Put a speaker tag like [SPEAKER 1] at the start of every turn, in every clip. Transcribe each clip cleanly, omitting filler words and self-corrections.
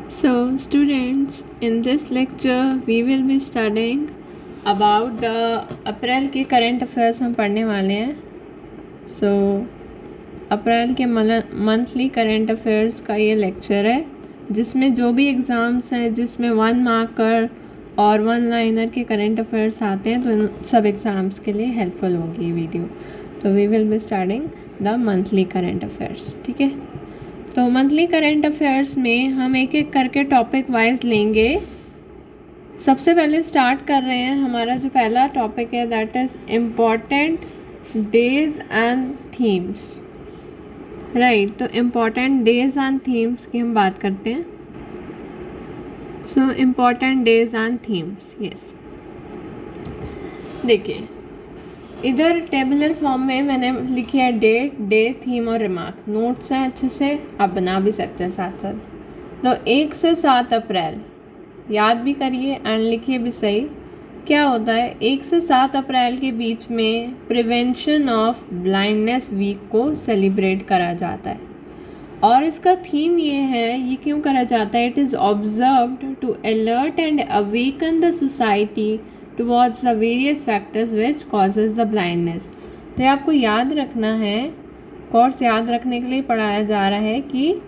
[SPEAKER 1] So, students, in this lecture, we will be studying about the अप्रैल के current affairs हम पढ़ने वाले हैं. So, अप्रैल के मंथली करंट अफेयर्स का ये लेक्चर है, जिसमें जो भी एग्ज़ाम्स हैं जिसमें 1 मार्कर और 1 लाइनर के करंट अफेयर्स आते हैं, तो इन सब एग्ज़ाम्स के लिए हेल्पफुल होगी ये वीडियो. तो we will be starting the monthly current affairs. ठीक है, तो मंथली करंट अफेयर्स में हम एक एक करके टॉपिक वाइज लेंगे. सबसे पहले स्टार्ट कर रहे हैं. हमारा जो पहला टॉपिक है that is important days and themes. Right, तो इम्पॉर्टेंट डेज एंड थीम्स की हम बात करते हैं. So important days and themes, yes. देखिए, इधर टेबुलर फॉर्म में मैंने लिखी है डेट, डे, थीम और रिमार्क. नोट्स हैं, अच्छे से आप बना भी सकते हैं साथ साथ. तो 1 से 7 अप्रैल याद भी करिए एंड लिखिए भी सही. क्या होता है, 1 से 7 अप्रैल के बीच में प्रिवेंशन ऑफ ब्लाइंडनेस वीक को सेलिब्रेट करा जाता है. और इसका थीम ये है, ये क्यों करा जाता है, it is observed to alert and awaken the society towards the various factors which causes the blindness. तो ये आपको याद रखना है, कोर्स याद रखने के लिए पढ़ाया जा रहा है कि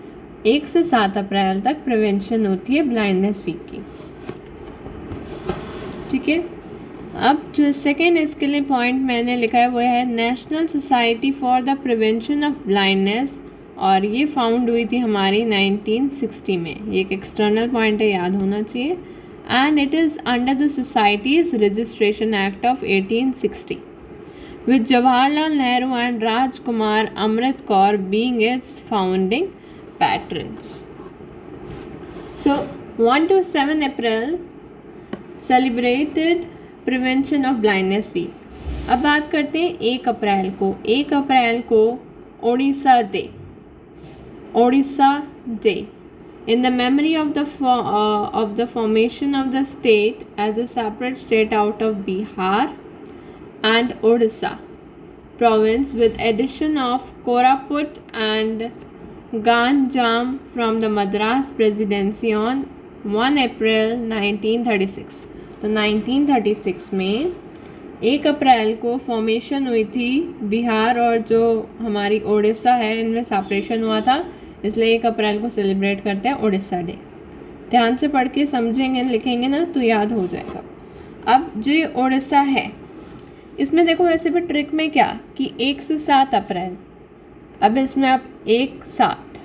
[SPEAKER 1] 1 से 7 अप्रैल तक प्रिवेंशन होती है ब्लाइंडनेस वीक की. ठीक है, अब जो सेकेंड इसके लिए पॉइंट मैंने लिखा है वो है national society for the prevention of blindness, और ये फाउंड हुई थी हमारी 1960 में. ये एक एक्सटर्नल पॉइंट है, याद होना चाहिए. And it is under the Society's Registration Act of 1860, with Jawaharlal Nehru and Rajkumar Amrit Kaur being its founding patrons. So 1 to 7 April celebrated Prevention of Blindness Week. अब बात करते हैं 1 अप्रैल को. 1 अप्रैल को Odisha day, Odisha day, in the memory of the formation of the state as a separate state out of Bihar and Odisha province, with addition of Koraput and Ganjam from the Madras Presidency on 1 April 1936. तो 1936 में 1 अप्रैल को formation हुई थी. बिहार और जो हमारी ओडिशा है, इनमें सेपरेशन हुआ था, इसलिए 1 अप्रैल को सेलिब्रेट करते हैं ओडिशा डे. ध्यान से पढ़ के समझेंगे, लिखेंगे ना तो याद हो जाएगा. अब जो ये ओडिशा है, इसमें देखो वैसे भी ट्रिक में क्या कि 1 से 7 अप्रैल. अब इसमें आप 1 7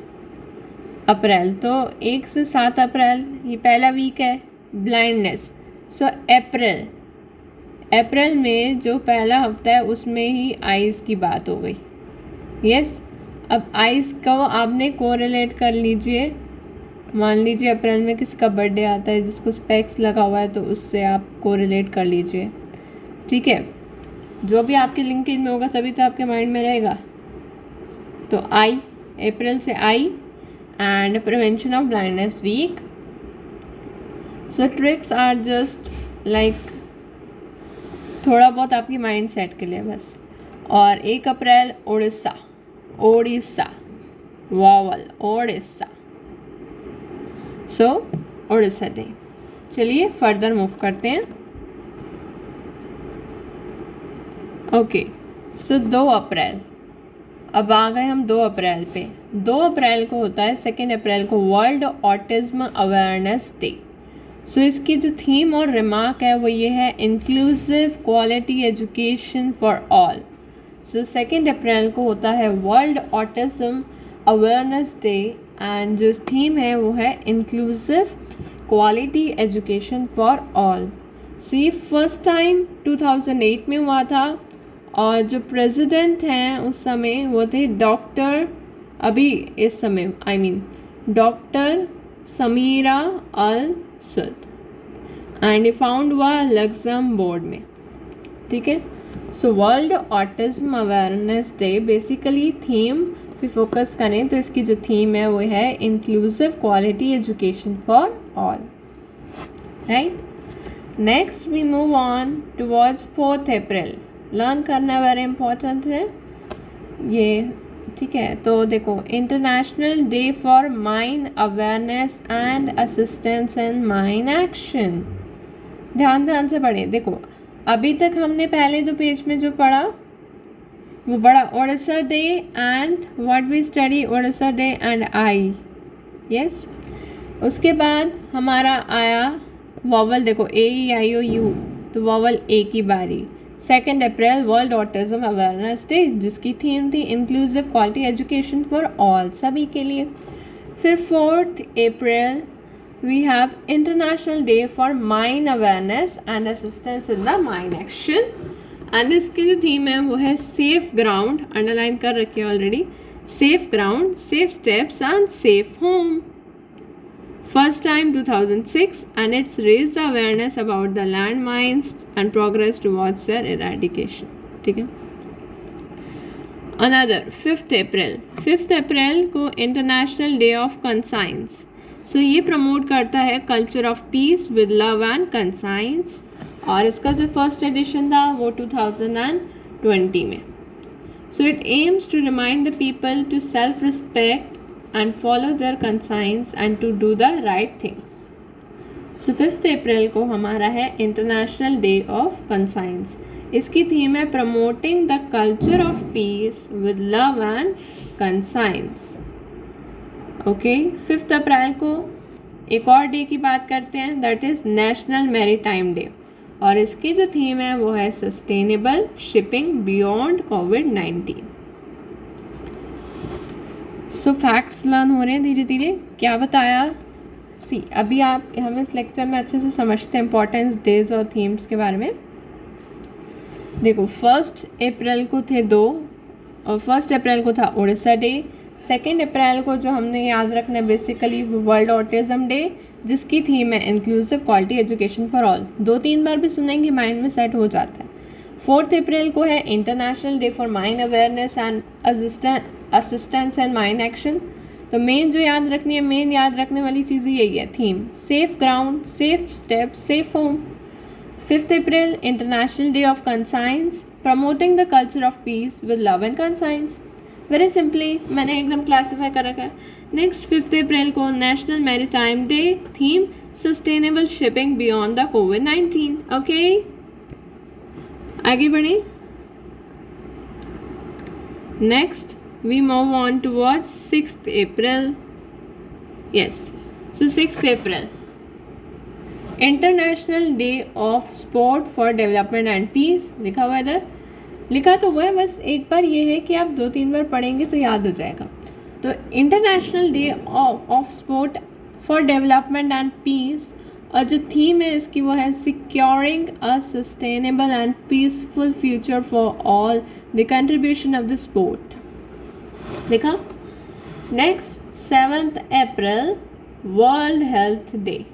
[SPEAKER 1] अप्रैल, तो 1 से 7 अप्रैल ये पहला वीक है ब्लाइंडनेस. सो अप्रैल में जो पहला हफ्ता है उसमें ही आइज़ की बात हो गई. यस, अब आइज़ को आपने कोरिलेट कर लीजिए. मान लीजिए अप्रैल में किसी का बर्थडे आता है जिसको स्पेक्स लगा हुआ है, तो उससे आप कोरिलेट कर लीजिए. ठीक है, जो भी आपके लिंकेज में होगा तभी तो आपके माइंड में रहेगा. तो आई, अप्रैल से eye and prevention of blindness week. So tricks are just like थोड़ा बहुत आपकी माइंड सेट के लिए बस. और 1 अप्रैल ओडिशा, वावल ओडिशा. सो ओडिशा डे. चलिए फर्दर मूव करते हैं. ओके, सो 2 अप्रैल. अब आ गए हम 2 अप्रैल पे. 2 अप्रैल को होता है, 2 अप्रैल को world autism awareness day. So इसकी जो थीम और रिमार्क है वो ये है, inclusive quality education for all. So 2 अप्रैल को होता है world autism awareness day, and जो थीम है वो है inclusive quality education for all. So ये फर्स्ट टाइम 2008 में हुआ था, और जो प्रेसिडेंट हैं उस समय वो थे डॉक्टर, अभी इस समय डॉक्टर समीरा अल सुद, एंड ये फाउंड हुआ लग्जमबर्ग में. ठीक है, so world autism awareness day basically theme पे फोकस करें तो इसकी जो थीम है वो है inclusive quality education for all. Right, next we move on towards 4 April. Learn करना वेरी इंपॉर्टेंट है. ये ठीक है, तो देखो international day for mine awareness and assistance in mine action. ध्यान से पढ़े। देखो अभी तक हमने पहले दो पेज में जो पढ़ा वो बड़ा Odisha day and what we study Odisha day and I, yes. उसके बाद हमारा आया वॉवल, देखो ए ई आई ओ यू, तो वॉवल ए की बारी। 2 April world autism awareness day, जिसकी थीम थी inclusive quality education for all, सभी के लिए। फिर 4 April we have international day for mine awareness and assistance in the mine action, and इसकी जो थीम है वो है सेफ ग्राउंड, अंडरलाइन कर रखी है already, safe ground, safe steps and safe home. First time 2006 and it's raised the awareness about the landmines and progress towards their eradication, ठीक है। Another 5th April, 5th April को International Day of Conscience, so ये promote करता है culture of peace with love and conscience, और इसका जो first edition था वो 2020 में। So it aims to remind the people to self-respect and follow their conscience and to do the right things. So 5th April को हमारा है international day of conscience. इसकी थीम है promoting the culture of peace with love and conscience. Okay, 5th अप्रैल को एक और day की बात करते हैं, that is national maritime day, और इसकी जो थीम है वो है सस्टेनेबल शिपिंग बियॉन्ड कोविड-19। सो फैक्ट्स लर्न हो रहे हैं धीरे धीरे। क्या बताया, सी अभी आप हम इस लेक्चर में अच्छे से समझते हैं इंपॉर्टेंस डेज और थीम्स के बारे में। देखो 1 अप्रैल को थे दो, और 1 अप्रैल को था ओडिशा डे, 2 अप्रैल को जो हमने याद रखना है बेसिकली वर्ल्ड ऑटिज्म डे, जिसकी थीम है inclusive quality education for all. 2-3 बार भी सुनेंगे, माइंड में सेट हो जाता है। 4 अप्रैल को है international day for mine awareness and assistance and mine action. तो मेन जो याद रखनी है, मेन याद रखने वाली चीज़ यही है, theme safe ground, safe step, safe home. 5th April international day of conscience, promoting the culture of peace with love and conscience. Very simply मैंने एकदम क्लासीफाई कर रखा है। नेक्स्ट 5th अप्रैल को national maritime day, theme sustainable shipping beyond the covid. Okay, आगे बढ़े। Next, we move on towards 6th April. Yes, so 6th April, International Day of Sport for Development and Peace। लिखा हुआ इधर, लिखा तो हुआ है, बस एक बार ये है कि आप 2-3 बार पढ़ेंगे तो याद हो जाएगा। तो international day of sport for development and peace, और जो थीम है इसकी वो है securing a sustainable and peaceful future for all, the contribution of the sport. देखा। Next 7th April world health day,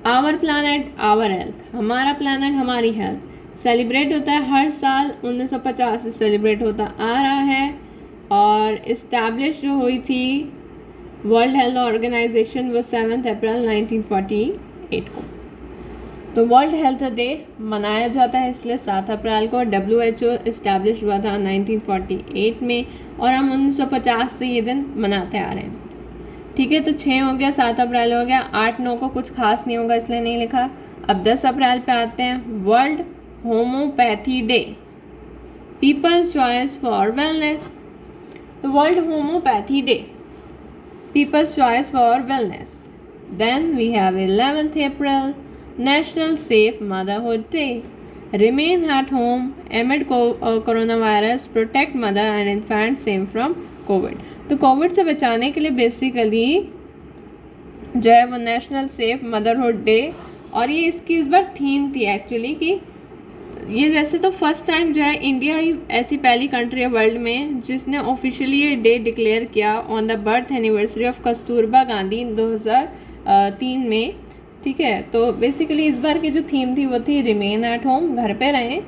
[SPEAKER 1] our planet our health, हमारा planet हमारी health, celebrate होता है हर साल, 1950 से सेलिब्रेट होता आ रहा है, और इस्टेब्लिश जो हुई थी वर्ल्ड हेल्थ ऑर्गेनाइजेशन वो 7 अप्रैल 1948 को। तो वर्ल्ड हेल्थ डे मनाया जाता है इसलिए 7 अप्रैल को। WHO इस्टेब्लिश हुआ था 1948 में, और हम 1950 से ये दिन मनाते आ रहे हैं। ठीक है, तो 6 हो गया, 7 अप्रैल हो गया, 8-9 को कुछ खास नहीं होगा इसलिए नहीं लिखा। अब 10 अप्रैल पे आते हैं, world homeopathy day, people's choice for wellness. तो world homeopathy day, people's choice for wellness. Then we have 11th April, National Safe Motherhood Day. Remain at home amid coronavirus, protect mother and infant same from COVID. तो Covid से बचाने के लिए basically जो है वो national safe motherhood day, और ये इसकी इस बार थीम थी एक्चुअली कि ये वैसे तो फर्स्ट टाइम जो है इंडिया ही ऐसी पहली कंट्री है वर्ल्ड में जिसने ऑफिशियली ये डे डिक्लेयर किया on the birth anniversary of Kasturba Gandhi 2003 में। ठीक है, तो बेसिकली इस बार की जो थीम थी वो थी रिमेन एट होम, घर पे रहें,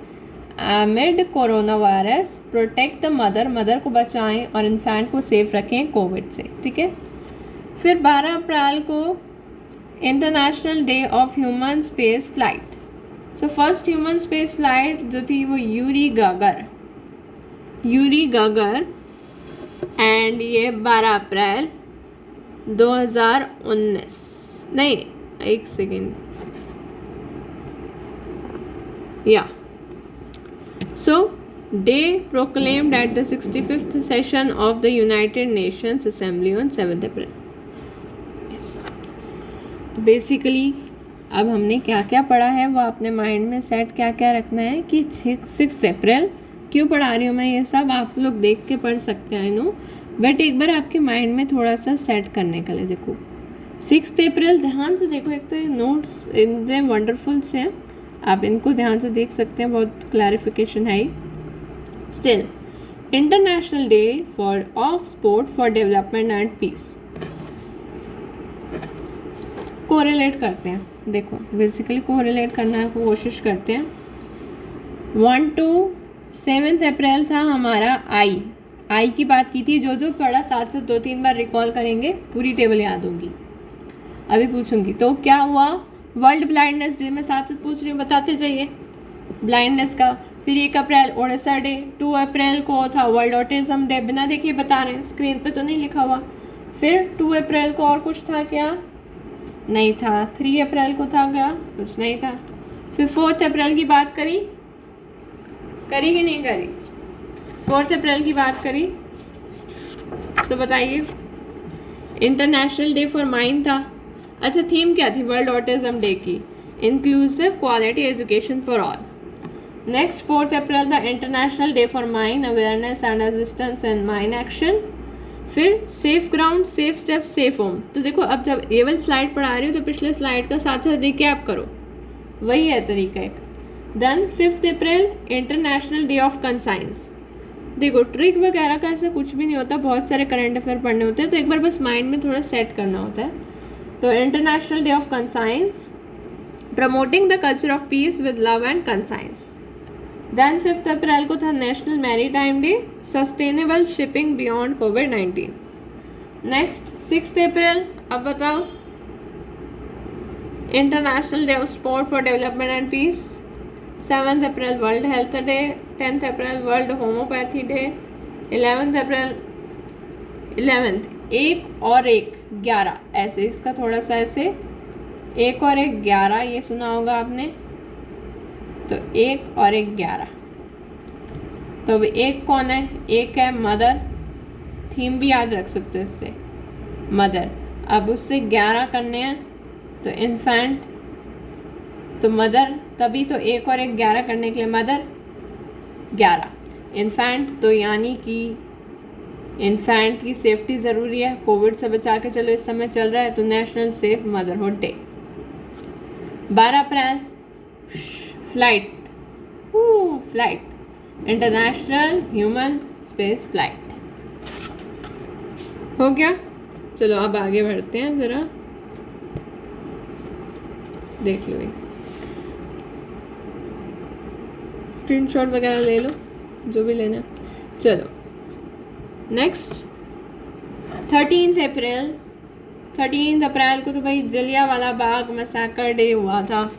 [SPEAKER 1] एमिड corona virus, protect the mother, mother को बचाएं और इन्फेंट को सेफ रखें कोविड से। ठीक है, फिर 12 अप्रैल को international day of human space flight. So first human space flight जो थी वो यूरी गागर एंड ये 12 अप्रैल 2019, नहीं एक सेकेंड, या so day proclaimed at the 65th session of the United Nations Assembly on 7 April. तो बेसिकली अब हमने क्या क्या पढ़ा है वो अपने माइंड में सेट क्या क्या रखना है कि 6 अप्रैल क्यों पढ़ा रही हूँ मैं, ये सब आप लोग देख के पढ़ सकते हैं आई नो, बट एक बार आपके माइंड में थोड़ा सा सेट करने के लिए देखो 6 अप्रैल ध्यान से देखो। एक तो ये नोट्स इतने वंडरफुल से हैं, आप इनको ध्यान से देख सकते हैं, बहुत क्लैरिफिकेशन है। Still international day for of sport for development and peace. Correlate करते हैं, देखो बेसिकली कोरिलेट करने की कोशिश करते हैं। 1 to 7 अप्रैल था हमारा आई की बात की थी, जो पढ़ा साथ से 2-3 बार रिकॉल करेंगे, पूरी टेबल याद होगी। अभी पूछूंगी तो क्या हुआ, वर्ल्ड ब्लाइंडनेस डे में साथ पूछ रही हूँ, बताते जाइए ब्लाइंडनेस का। फिर 1 अप्रैल ओडिशा डे, 2 अप्रैल को था वर्ल्ड ऑटिज्म डे, बिना देखिए बता रहे हैं, स्क्रीन पे तो नहीं लिखा हुआ। फिर 2 अप्रैल को और कुछ था क्या, नहीं था। 3 अप्रैल को था क्या, कुछ नहीं था। फिर 4 अप्रैल की बात करी कि नहीं करी, 4 अप्रैल की बात करी, सो बताइए। इंटरनेशनल डे फॉर माइंड था। अच्छा थीम क्या थी वर्ल्ड ऑटिज्म डे की, inclusive quality education for all. Next 4 अप्रैल था international day for mind awareness and assistance and mind action. फिर safe ground, safe step, safe home. तो देखो अब जब ये वाली स्लाइड पढ़ा रही हूँ तो पिछले स्लाइड का साथ साथ रिकैप करो, वही है तरीका एक। Then 5 April international day of conscience. देखो ट्रिक वगैरह का ऐसा कुछ भी नहीं होता, बहुत सारे करंट अफेयर पढ़ने होते हैं, तो एक बार बस माइंड में थोड़ा सेट करना होता है। तो international day of conscience, promoting the culture of peace with love and conscience. Then 5 अप्रैल को था national maritime day, sustainable shipping beyond कोविड-19। नेक्स्ट 6 अप्रैल, अब बताओ, international day of sport for development and peace. 7 April world health day, 10 April world homeopathy day, 11 April 11th 1 और 1 11, ऐसे इसका थोड़ा सा ऐसे 1 और 1 11, ये सुना होगा आपने, तो 1 और 1 11। तो अब 1 कौन है, 1 है मदर, थीम भी याद रख सकते हो इससे, मदर। अब उससे 11 करने हैं तो इन्फेंट, तो मदर, तभी तो 1 और 1 11 करने के लिए मदर 11, इन्फेंट, तो यानी कि इन्फेंट की सेफ्टी ज़रूरी है, कोविड से बचा के चलो इस समय चल रहा है, तो national safe motherhood day. 12 April flight, international human space flight. हो गया, चलो अब आगे बढ़ते हैं, ज़रा देख लो, स्क्रीनशॉट वगैरह ले लो जो भी लेना। चलो नेक्स्ट 13 अप्रैल को तो भाई जलियांवाला बाग मैसेकर डे हुआ था,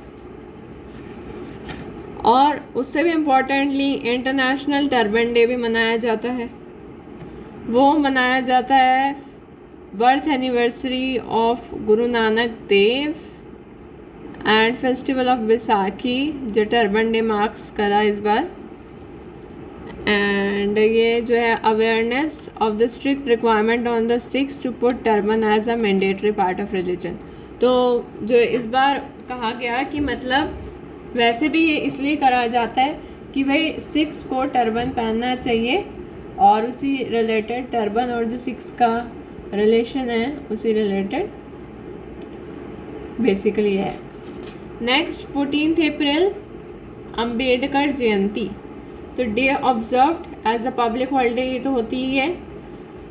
[SPEAKER 1] और उससे भी इम्पोर्टेंटली इंटरनेशनल टर्बन डे भी मनाया जाता है। वो मनाया जाता है birth anniversary of Guru Nanak Dev and festival of Baisakhi, जो टर्बन डे मार्क्स करा इस बार। एंड ये जो है awareness of the strict requirement on the Sikhs to put turban as a mandatory part of religion. तो जो इस बार कहा गया कि मतलब वैसे भी ये इसलिए करा जाता है कि भाई सिक्स को टर्बन पहनना चाहिए, और उसी रिलेटेड टर्बन और जो सिक्स का रिलेशन है उसी रिलेटेड बेसिकली है। नेक्स्ट 14 अप्रैल अंबेडकर जयंती, तो day observed as a public holiday, ये तो होती ही है।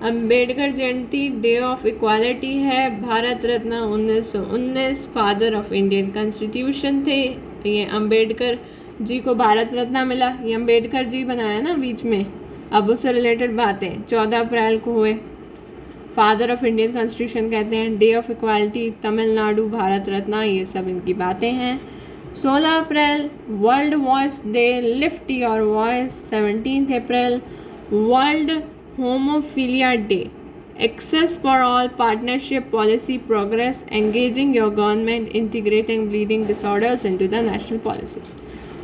[SPEAKER 1] Ambedkar Jayanti day of equality है। Bharat Ratna 1919 father of Indian constitution थे, ये अंबेडकर जी को भारत रत्न मिला, ये अंबेडकर जी बनाया ना बीच में। अब उससे रिलेटेड बातें 14 अप्रैल को हुए, फादर ऑफ इंडियन कॉन्स्टिट्यूशन कहते हैं। Day of equality Tamil Nadu Bharat Ratna, ये सब इनकी बातें हैं। 16 April world voice day, lift your voice. 17 April world haemophilia day, access for all, partnership, policy, progress, engaging your government, integrating bleeding disorders into the national policy.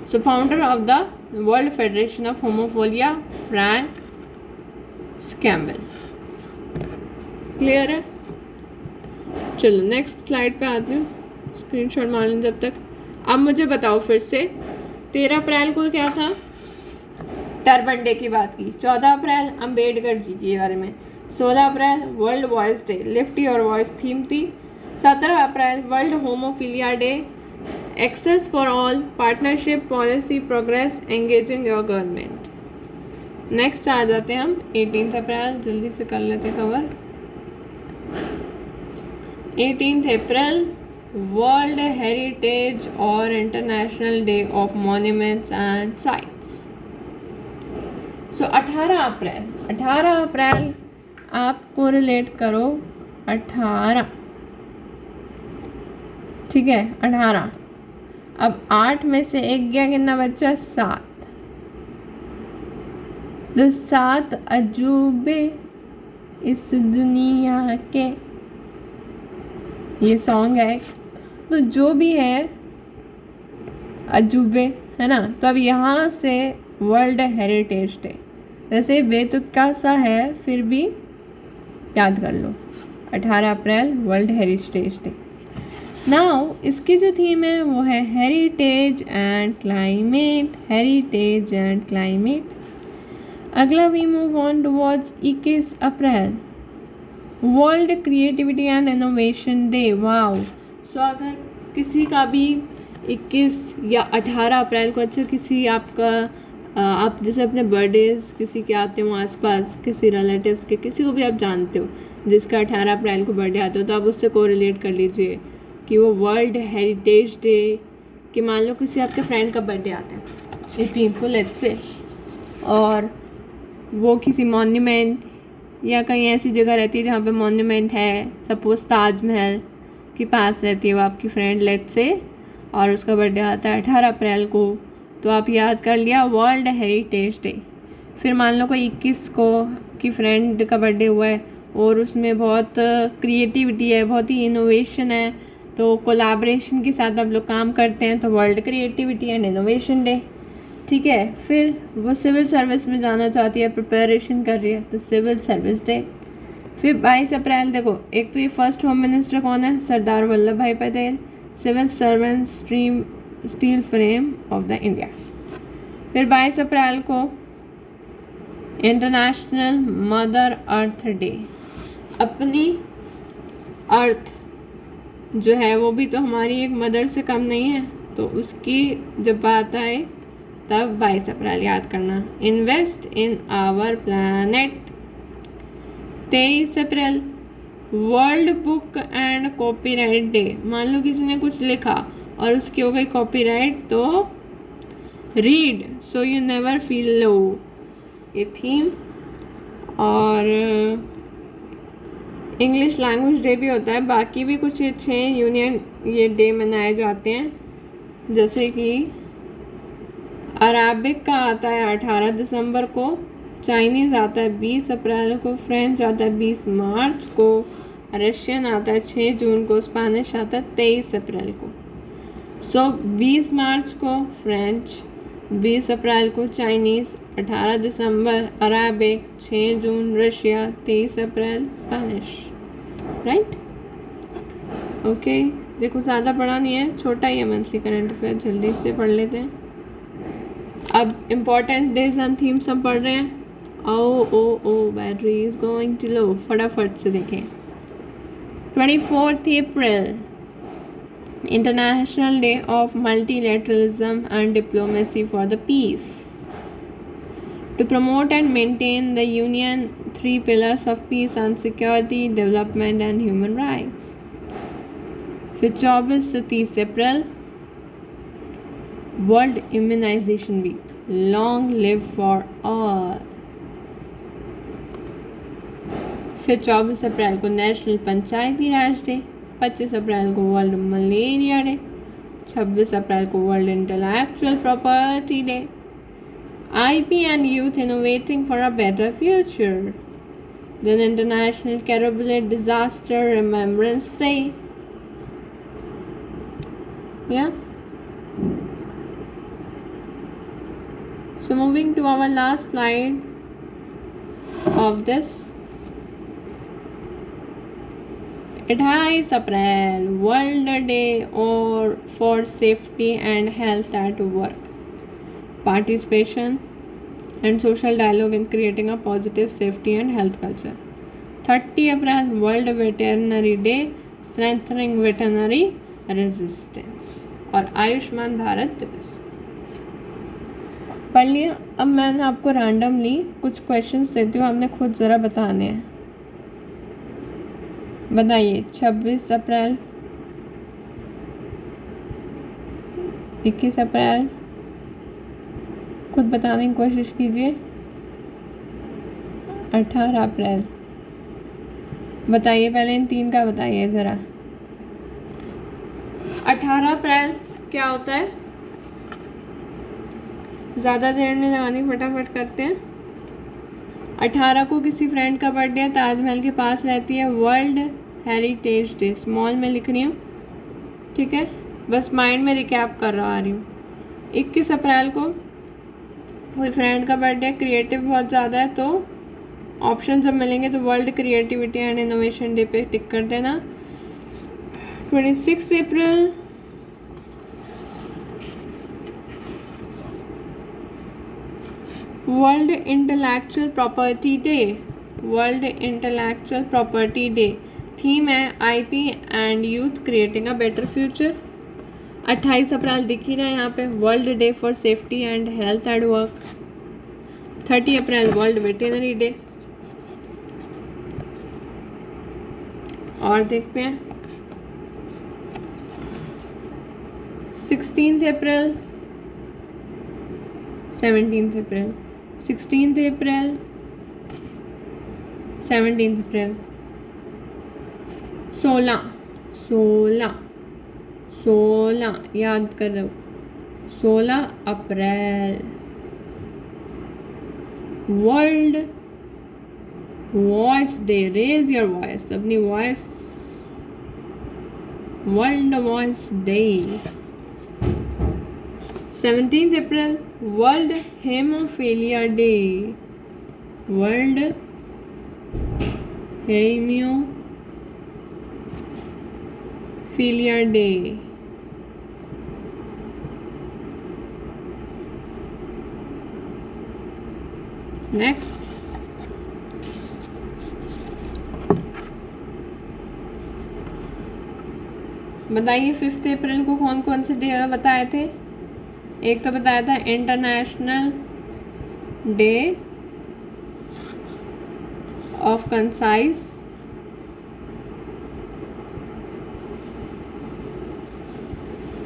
[SPEAKER 1] So founder of the World Federation of Hemophilia, Frank Campbell. Clear है? चलो next slide पे आती हूँ, screenshot मार लें जब तक। अब मुझे बताओ फिर से, 13 अप्रैल को क्या था? टर्बन डे की बात की। 14 अप्रैल अंबेडकर जी के बारे में। 16 April world voice day, lift your voice theme थी। 17 April world haemophilia day, access for all, partnership, policy, progress, engaging your government. Next आ जाते हैं हम 18 अप्रैल, जल्दी से कर लेते कवर। 18 अप्रैल वर्ल्ड हेरिटेज और international day of monuments and sites. So 18 अप्रैल आपको रिलेट करो 18, ठीक है 18। अब 8 में से 1 गया, कितना बच्चा? 7। तो 7 अजूबे इस दुनिया के, ये सॉन्ग है। तो जो भी है अजूबे, है ना। तो अब यहाँ से वर्ल्ड हेरिटेज डे, वैसे बेतुका सा है फिर भी याद कर लो, 18 April world heritage day. Now इसकी जो थीम है वो है heritage and climate, heritage and climate. अगला we move on towards 21 April world creativity and innovation day. Wow. So अगर किसी का भी 21 या 18 अप्रैल को, अच्छा किसी आपका आप जैसे अपने बर्थडेज किसी के आते हो आसपास, किसी रिलेटिव्स के, किसी को भी आप जानते हो जिसका 18 अप्रैल को बर्थडे आता हो, तो आप उससे कोरिलेट कर लीजिए कि वो वर्ल्ड हेरिटेज डे, कि मान लो किसी आपके फ्रेंड का बर्थडे आता है 18 को लेट्स से, और वो किसी मॉन्यूमेंट या कहीं ऐसी जगह रहती है जहाँ पे मॉन्यूमेंट है, सपोज ताजमहल के पास रहती है वो आपकी फ्रेंड लेट्स से, और उसका बर्थडे आता है 18 अप्रैल को, तो आप याद कर लिया वर्ल्ड हेरिटेज डे। फिर मान लो कोई 21 को की फ्रेंड का बर्थडे हुआ है और उसमें बहुत क्रिएटिविटी है, बहुत ही इनोवेशन है, तो कोलैबोरेशन के साथ आप लोग काम करते हैं, तो world creativity and innovation day, ठीक है। फिर वो सिविल सर्विस में जाना चाहती है, प्रिपरेशन कर रही है, तो सिविल सर्विस डे। फिर 22 अप्रैल देखो, एक तो ये फर्स्ट होम मिनिस्टर कौन है? Sardar Vallabhbhai Patel, civil servant steel frame of the India. फिर 22 अप्रैल को इंटरनेशनल मदर अर्थ डे। अपनी अर्थ जो है वो भी तो हमारी एक मदर से कम नहीं है, तो उसकी जब बात आए तब 22 अप्रैल याद करना। Invest in our planet. 23 April world book and copyright day. मान लो किसी ने कुछ लिखा और उसकी हो गई कॉपीराइट, तो read so you never feel low, ये थीम। और इंग्लिश लैंग्वेज डे भी होता है। बाकी भी कुछ 6 यूनियन ये डे मनाए जाते हैं, जैसे कि अराबिक का आता है 18 दिसंबर को, चाइनीज़ आता है 20 अप्रैल को, फ्रेंच आता है 20 मार्च को, रशियन आता है 6 जून को, स्पेनिश आता है 23 अप्रैल को। सो 20 मार्च को फ्रेंच, 20 अप्रैल को चाइनीज़, 18 दिसंबर अराबिक, 6 जून रशिया, 23 अप्रैल स्पेनिश, राइट। ओके, देखो ज़्यादा बड़ा नहीं है, छोटा ही है मंथली करंट अफेयर, जल्दी से पढ़ लेते हैं। अब इम्पॉर्टेंट डेज एंड थीम्स हम पढ़ रहे हैं। Oh battery is going to low, फटाफट से देखें। 24 April international day of multilateralism and diplomacy for the peace. To promote and maintain the Union 3 pillars of peace and security, development and human rights. फिर 24 से 30 April world immunization week, long live for all. फिर 24 अप्रैल को national पंचायती राज day, 25 अप्रैल को world malaria day, 26 अप्रैल को world intellectual property day, IP and youth innovating for a better future. Then International Caribbean Disaster Remembrance Day. Yeah. So moving to our last slide of this. 28 April world day और for safety and health at work. Participation and social dialogue in creating a positive safety and health culture. 30 April world veterinary day, strengthening veterinary resistance. और आयुष्मान भारत दिवस. पढ़ लिया. अब मैंने आपको randomly कुछ questions देती हूँ, आपने खुद ज़रा बताने हैं. बताइए 26 अप्रैल, 21 अप्रैल, खुद बताने की कोशिश कीजिए. 18 अप्रैल. बताइए पहले इन तीन का बताइए ज़रा. 18 अप्रैल क्या होता है? ज़्यादा देर नहीं लगानी, फटाफट करते हैं. 18 को किसी फ्रेंड का बर्थडे है, ताजमहल के पास रहती है. वर्ल्ड हेरिटेज डे, स्मॉल में लिख रही हूँ, ठीक है, बस माइंड में रिकैप कर रही हूँ. 21 अप्रैल को कोई फ्रेंड का बर्थडे, क्रिएटिव बहुत ज़्यादा है, तो ऑप्शन जब मिलेंगे तो world creativity and innovation day पे टिक कर देना. 26 अप्रैल world intellectual property day. World intellectual property day. Theme है IP and youth creating a better future. 28 अप्रैल दिख ही रहा है यहाँ पे, world day for safety and health at work. 30 April world veterinary day. और देखते हैं 16 अप्रैल, 17 अप्रैल, 16 अप्रैल, 17 अप्रैल, 16 याद कर रहे हो. 16 April world voice day. Raise your voice, अपनी वॉइस. World voice day. 17 April world haemophilia day. World haemophilia day. Next बताइए 5 अप्रैल को कौन कौन से डे बताए थे? एक तो बताया था इंटरनेशनल डे ऑफ कंसाइज,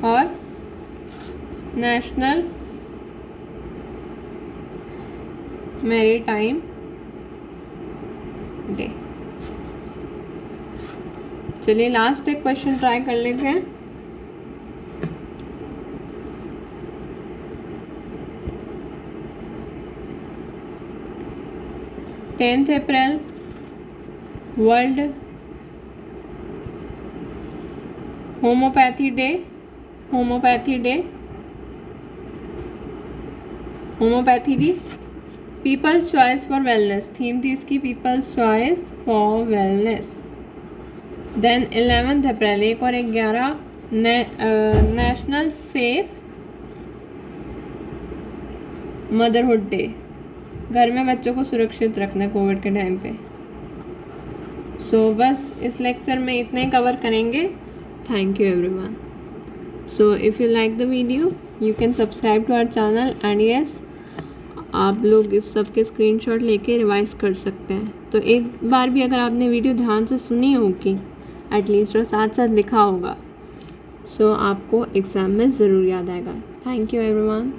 [SPEAKER 1] और नेशनल मैरीटाइम डे. चलिए लास्ट एक क्वेश्चन ट्राई कर लेते हैं. Tenth April world homeopathy day. Homeopathy day, homeopathy day. People's choice for wellness, theme थी इसकी people's choice for wellness. Then 11 April, एक और 11, नेशनल सेफ मदरहुड डे. घर में बच्चों को सुरक्षित रखना कोविड के टाइम पे. सो बस इस लेक्चर में इतना ही कवर करेंगे. Thank you everyone. So if you like the video you can subscribe to our channel. And yes, आप लोग इस सब के स्क्रीनशॉट लेके रिवाइज कर सकते हैं. तो एक बार भी अगर आपने वीडियो ध्यान से सुनी होगी एटलीस्ट और साथ साथ लिखा होगा, सो आपको एग्ज़ाम में ज़रूर याद आएगा. Thank you everyone.